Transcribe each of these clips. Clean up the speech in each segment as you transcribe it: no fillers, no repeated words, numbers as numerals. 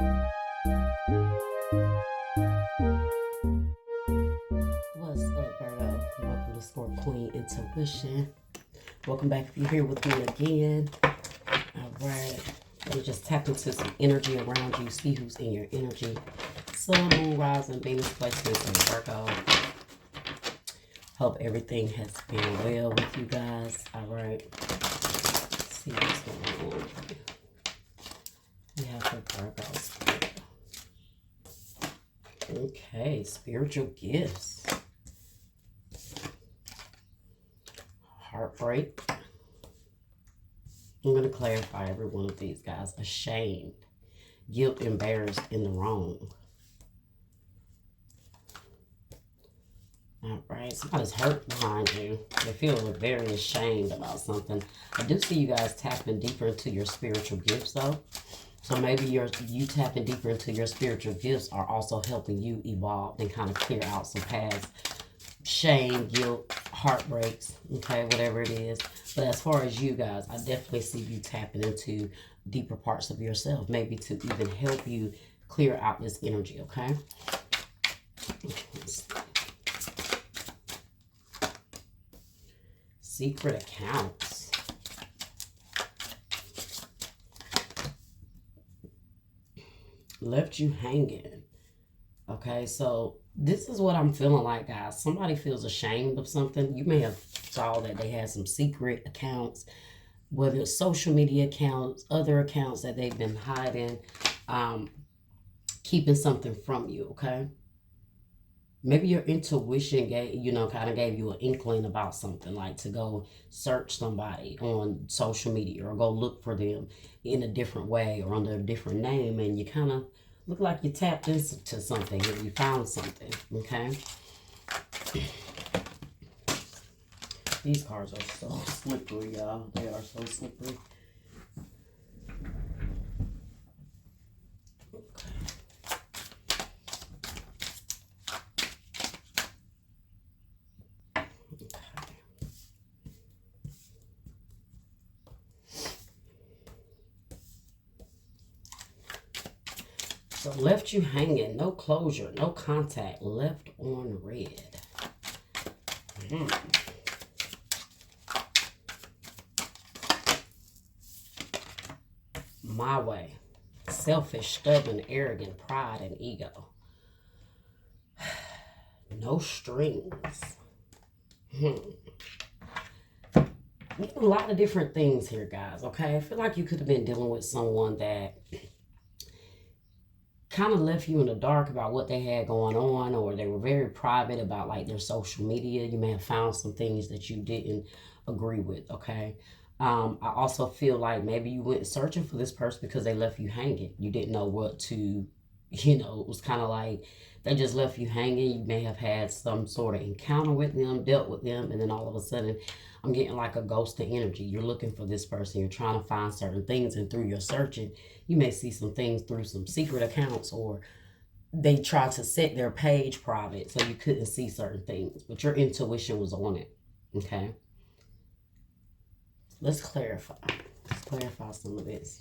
What's up, Virgo? Welcome to Score Queen Intuition. Welcome back if you're here with me again. All right. Let me just tap into some energy around you. See who's in your energy. Sun, Moon, Rising, Venus placements, and Virgo. Hope everything has been well with you guys. All right. Let's see what's going on. We have for Virgos. Okay, spiritual gifts. Heartbreak. I'm going to clarify every one of these, guys. Ashamed. Guilt, embarrassed, in the wrong. All right, somebody's hurt behind you. They feel very ashamed about something. I do see you guys tapping deeper into your spiritual gifts, though. So maybe you tapping deeper into your spiritual gifts are also helping you evolve and kind of clear out some past shame, guilt, heartbreaks, okay, whatever it is. But as far as you guys, I definitely see you tapping into deeper parts of yourself, maybe to even help you clear out this energy, okay? Secret accounts. Left you hanging. Okay, so this is what I'm feeling like, guys. Somebody feels ashamed of something. You may have saw that they had some secret accounts, whether it's social media accounts, other accounts that they've been hiding, keeping something from you, okay? Maybe your intuition kind of gave you an inkling about something, like to go search somebody on social media or go look for them in a different way or under a different name, and you kind of look like you tapped into something and you found something, okay? These cards are so slippery, y'all. They are so slippery. So left you hanging, no closure, no contact, left on red. My way. Selfish, stubborn, arrogant, pride, and ego. No strings. Getting a lot of different things here, guys, okay? I feel like you could have been dealing with someone that kind of left you in the dark about what they had going on, or they were very private about like their social media. You may have found some things that you didn't agree with, okay? I also feel like maybe you went searching for this person because they left you hanging. You didn't know what to, it was kind of like they just left you hanging. You may have had some sort of encounter with them, dealt with them, and then all of a sudden I'm getting like a ghost of energy. You're looking for this person. You're trying to find certain things, and through your searching, you may see some things through some secret accounts, or they tried to set their page private so you couldn't see certain things, but your intuition was on it, okay? Let's clarify. Let's clarify some of this.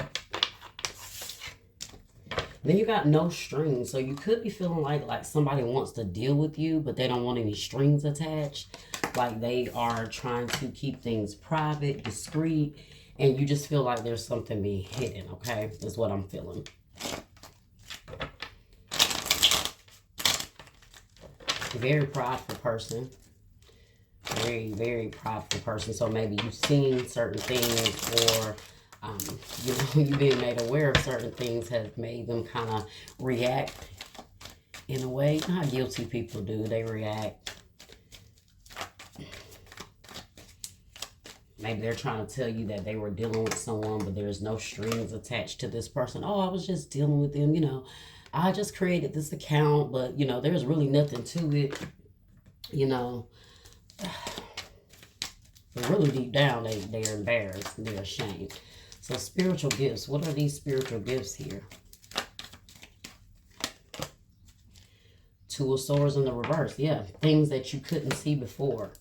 Then you got no strings. So you could be feeling like somebody wants to deal with you, but they don't want any strings attached. Like they are trying to keep things private, discreet, and you just feel like there's something being hidden, okay? That's what I'm feeling. Very prideful person. Very, very prideful person. So maybe you've seen certain things, or you being made aware of certain things has made them kind of react in a way. How guilty people do, they react. Maybe they're trying to tell you that they were dealing with someone, but there's no strings attached to this person. Oh, I was just dealing with them, I just created this account, but there's really nothing to it, But really deep down, they're embarrassed, they're ashamed. So spiritual gifts, what are these spiritual gifts here? Two of Swords in the reverse, yeah. Things that you couldn't see before.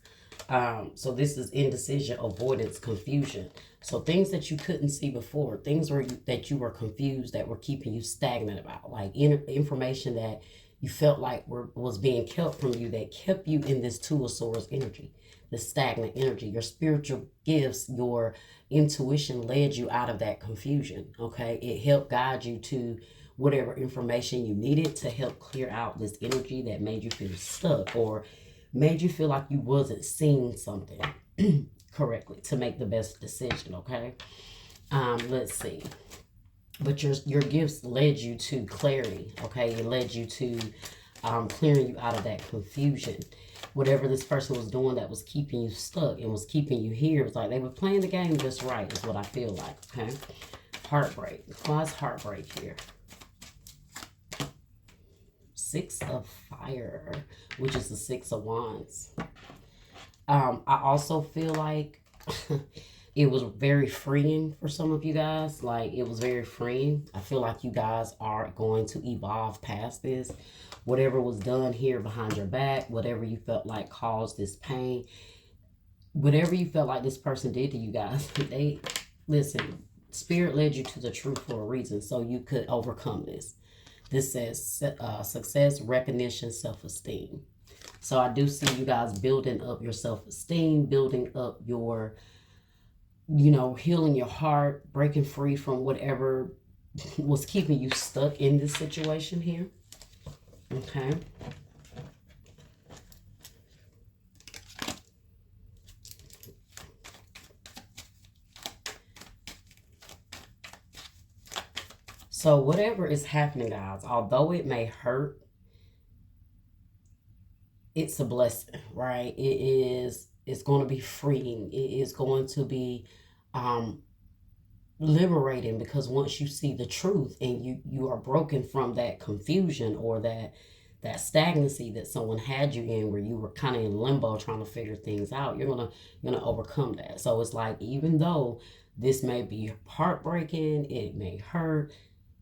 So this is indecision, avoidance, confusion. So things that you couldn't see before, things that you were confused, that were keeping you stagnant about, like information that you felt like was being kept from you, that kept you in this Two of Swords energy, the stagnant energy. Your spiritual gifts, your intuition led you out of that confusion. Okay, it helped guide you to whatever information you needed to help clear out this energy that made you feel stuck, or made you feel like you wasn't seeing something correctly to make the best decision. Okay, let's see. But your gifts led you to clarity. Okay, it led you to clearing you out of that confusion. Whatever this person was doing that was keeping you stuck and was keeping you here, it's like they were playing the game just right, is what I feel like. Okay, heartbreak. Why is heartbreak here? Six of Fire, which is the Six of Wands. I also feel like it was very freeing for some of you guys. Like, it was very freeing. I feel like you guys are going to evolve past this. Whatever was done here behind your back, whatever you felt like caused this pain, whatever you felt like this person did to you guys, listen, Spirit led you to the truth for a reason, so you could overcome this. This says success, recognition, self-esteem. So I do see you guys building up your self-esteem, building up your, healing your heart, breaking free from whatever was keeping you stuck in this situation here. Okay. So whatever is happening, guys, although it may hurt, it's a blessing, right? It's going to be freeing. It is going to be liberating, because once you see the truth and you are broken from that confusion or that stagnancy that someone had you in, where you were kind of in limbo trying to figure things out, you're gonna overcome that. So it's like, even though this may be heartbreaking, it may hurt,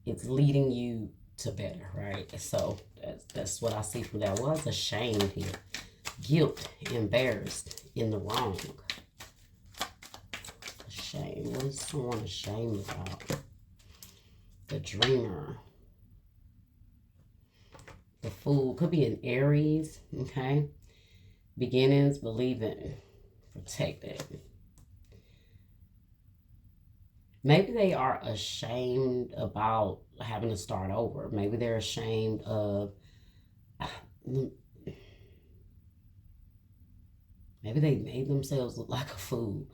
it's leading you to better, right? So that's what I see from that. Was ashamed here, guilt, embarrassed, in the wrong. Shame. What is someone ashamed about? The Dreamer. The Fool. Could be an Aries. Okay. Beginnings, believing, protected. Maybe they are ashamed about having to start over. Maybe they're ashamed of... Maybe they made themselves look like a fool.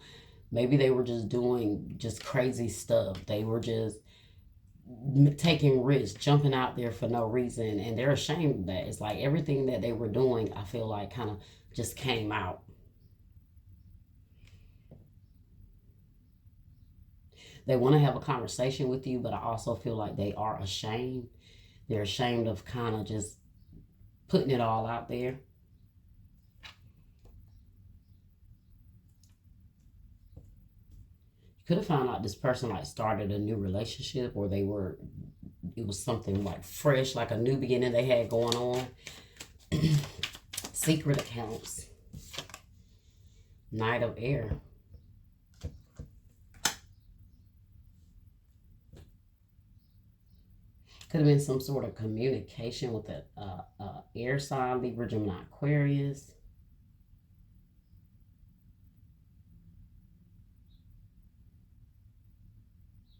Maybe they were just doing just crazy stuff. They were just taking risks, jumping out there for no reason, and they're ashamed of that. It's like everything that they were doing, I feel like, kind of just came out. They want to have a conversation with you, but I also feel like they are ashamed. They're ashamed of kind of just putting it all out there. Could have found out this person like started a new relationship, or it was something like fresh, like a new beginning they had going on. Secret accounts. Knight of Air. Could have been some sort of communication with the air sign, Libra, Gemini, Aquarius.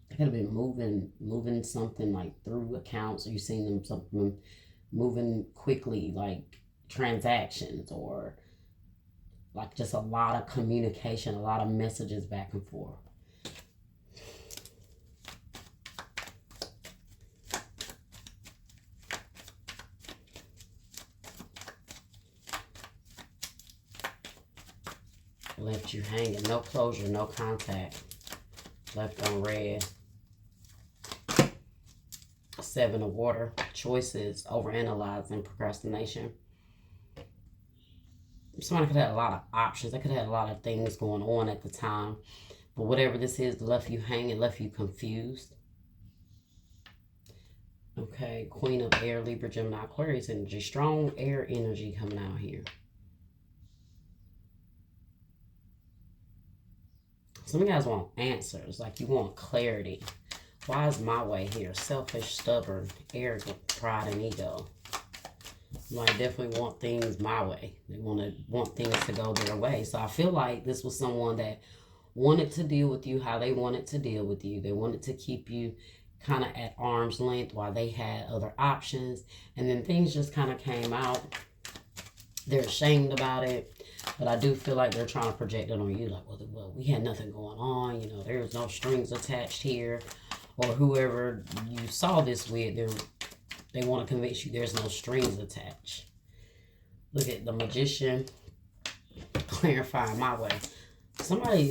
Could have been moving something like through accounts, or you seen them something moving quickly, like transactions, or like just a lot of communication, a lot of messages back and forth. Left you hanging. No closure, no contact. Left on red. Seven of Water. Choices, overanalyzing, procrastination. Somebody could have had a lot of options. They could have had a lot of things going on at the time. But whatever this is, left you hanging, left you confused. Okay, Queen of Air, Libra, Gemini, Aquarius energy. Strong air energy coming out here. Some of you guys want answers, like you want clarity. Why is my way here? Selfish, stubborn, arrogant, pride, and ego. You might definitely want things my way. They want things to go their way. So I feel like this was someone that wanted to deal with you how they wanted to deal with you. They wanted to keep you kind of at arm's length while they had other options. And then things just kind of came out. They're ashamed about it. But I do feel like they're trying to project it on you. Like, well, we had nothing going on. You know, there's no strings attached here. Or whoever you saw this with, they want to convince you there's no strings attached. Look at the Magician clarifying my way. Somebody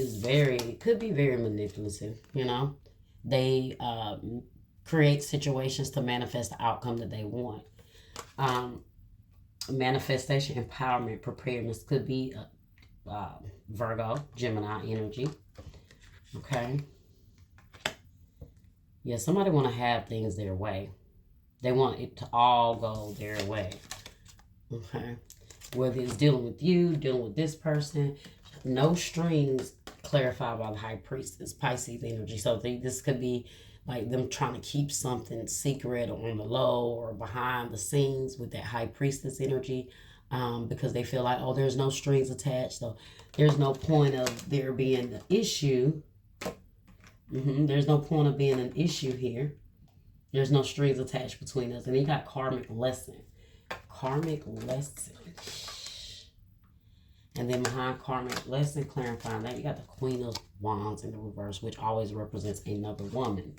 could be very manipulative, you know. They create situations to manifest the outcome that they want. Manifestation, empowerment, preparedness could be Virgo, Gemini energy. Okay. Yeah, somebody want to have things their way. They want it to all go their way. Okay. Whether it's dealing with you, dealing with this person, no strings clarified by the High Priestess, Pisces energy. So this could be like them trying to keep something secret or on the low or behind the scenes with that High Priestess energy, because they feel like, oh, there's no strings attached. So there's no point of there being an issue. There's no point of being an issue here. There's no strings attached between us. And you got karmic lesson. Karmic lesson. And then behind karmic lesson, clarifying that, you got the Queen of Wands in the reverse, which always represents another woman.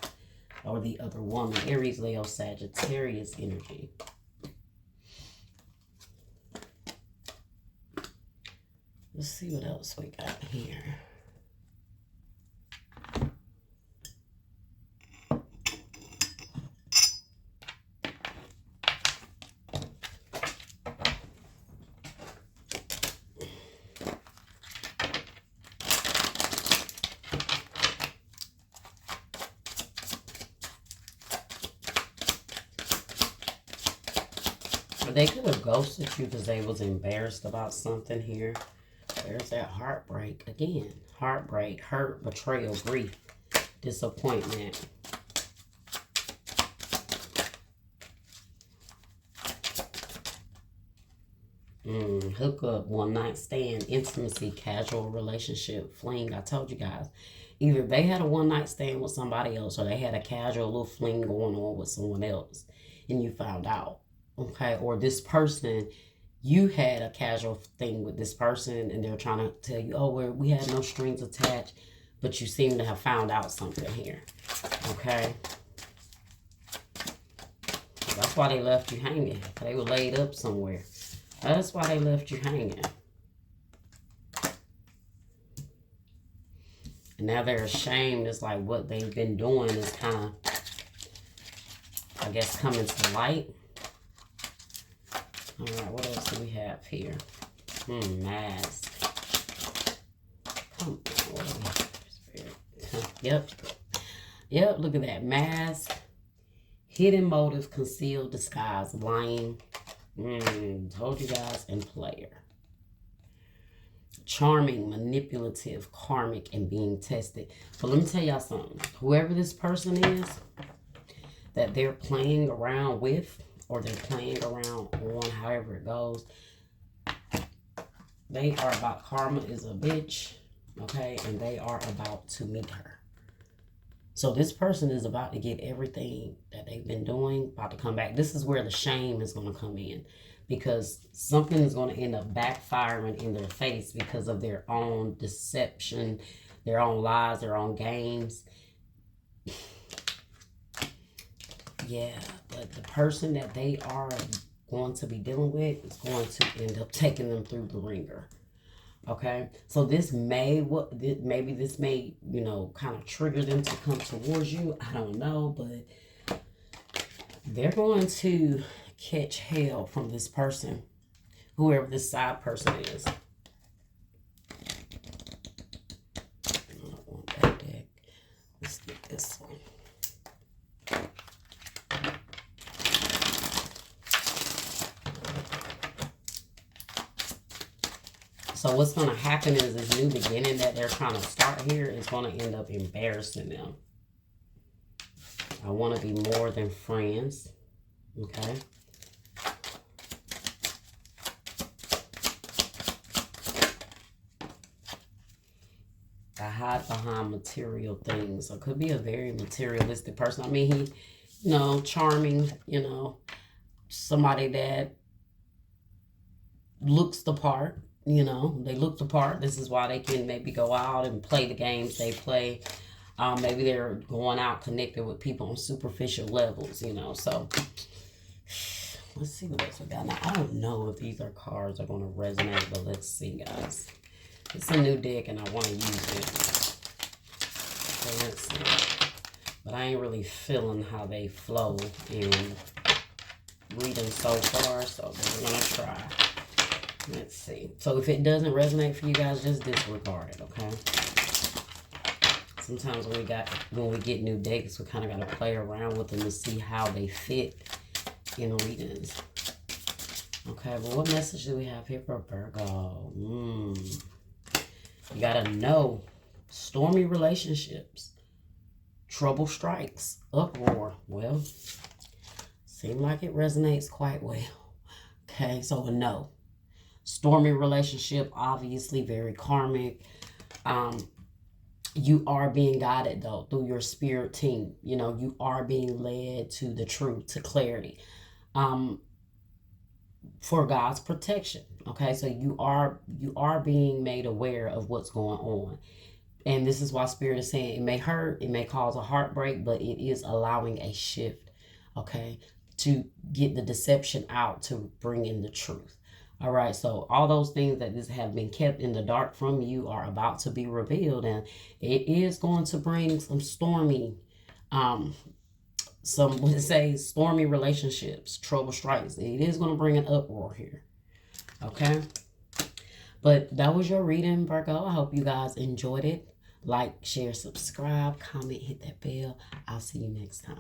Or the other woman. Aries, Leo, Sagittarius energy. Let's see what else we got here. They could have ghosted you because they was embarrassed about something here. There's that heartbreak again. Heartbreak, hurt, betrayal, grief, disappointment. Hook up, one night stand, intimacy, casual relationship, fling. I told you guys. Either they had a one night stand with somebody else or they had a casual little fling going on with someone else and you found out. Okay, or this person, you had a casual thing with this person and they're trying to tell you, oh, we had no strings attached, but you seem to have found out something here. Okay, that's why they left you hanging. They were laid up somewhere. That's why they left you hanging. And now they're ashamed. It's like what they've been doing is kind of, I guess, coming to light. All right, what else do we have here? Mask. Come on. Yep, look at that. Mask. Hidden motive, concealed, disguise, lying. Told you guys, and player. Charming, manipulative, karmic, and being tested. But let me tell y'all something. Whoever this person is that they're playing around with, or they're playing around on, however it goes, they are about, karma is a bitch, okay? And they are about to meet her. So this person is about to get everything that they've been doing, about to come back. This is where the shame is going to come in, because something is going to end up backfiring in their face because of their own deception, their own lies, their own games. Yeah, but the person that they are going to be dealing with is going to end up taking them through the ringer. Okay, so this may, maybe this may, you know, kind of trigger them to come towards you. I don't know, but they're going to catch hell from this person, whoever this side person is. I don't want that deck. Let's get this one. So what's going to happen is this new beginning that they're trying to start here is going to end up embarrassing them. I want to be more than friends. Okay. I hide behind material things. So it could be a very materialistic person. I mean, he, you know, charming, you know, somebody that looks the part, you know, they look the part. This is why they can maybe go out and play the games they play. Maybe they're going out connected with people on superficial levels, you know. So let's see what else we got. Now, I don't know if these are cards that are going to resonate, but let's see, guys. It's a new deck, and I want to use it. So let's see. But I ain't really feeling how they flow in reading so far, so we're going to try. Let's see. So if it doesn't resonate for you guys, just disregard it, okay? Sometimes when we get new decks, we kind of got to play around with them to see how they fit in readings. Okay, well, what message do we have here for Virgo? You got to know. Stormy relationships. Trouble strikes. Uproar. Well, seems like it resonates quite well. Okay, so a no. Stormy relationship, obviously very karmic. You are being guided, though, through your spirit team. You know, you are being led to the truth, to clarity. For God's protection. Okay, so you are being made aware of what's going on. And this is why Spirit is saying it may hurt, it may cause a heartbreak, but it is allowing a shift, okay, to get the deception out, to bring in the truth. All right, so all those things that have been kept in the dark from you are about to be revealed, and it is going to bring some stormy, some would say stormy relationships, trouble strikes. It is going to bring an uproar here, okay? But that was your reading, Virgo. I hope you guys enjoyed it. Like, share, subscribe, comment, hit that bell. I'll see you next time.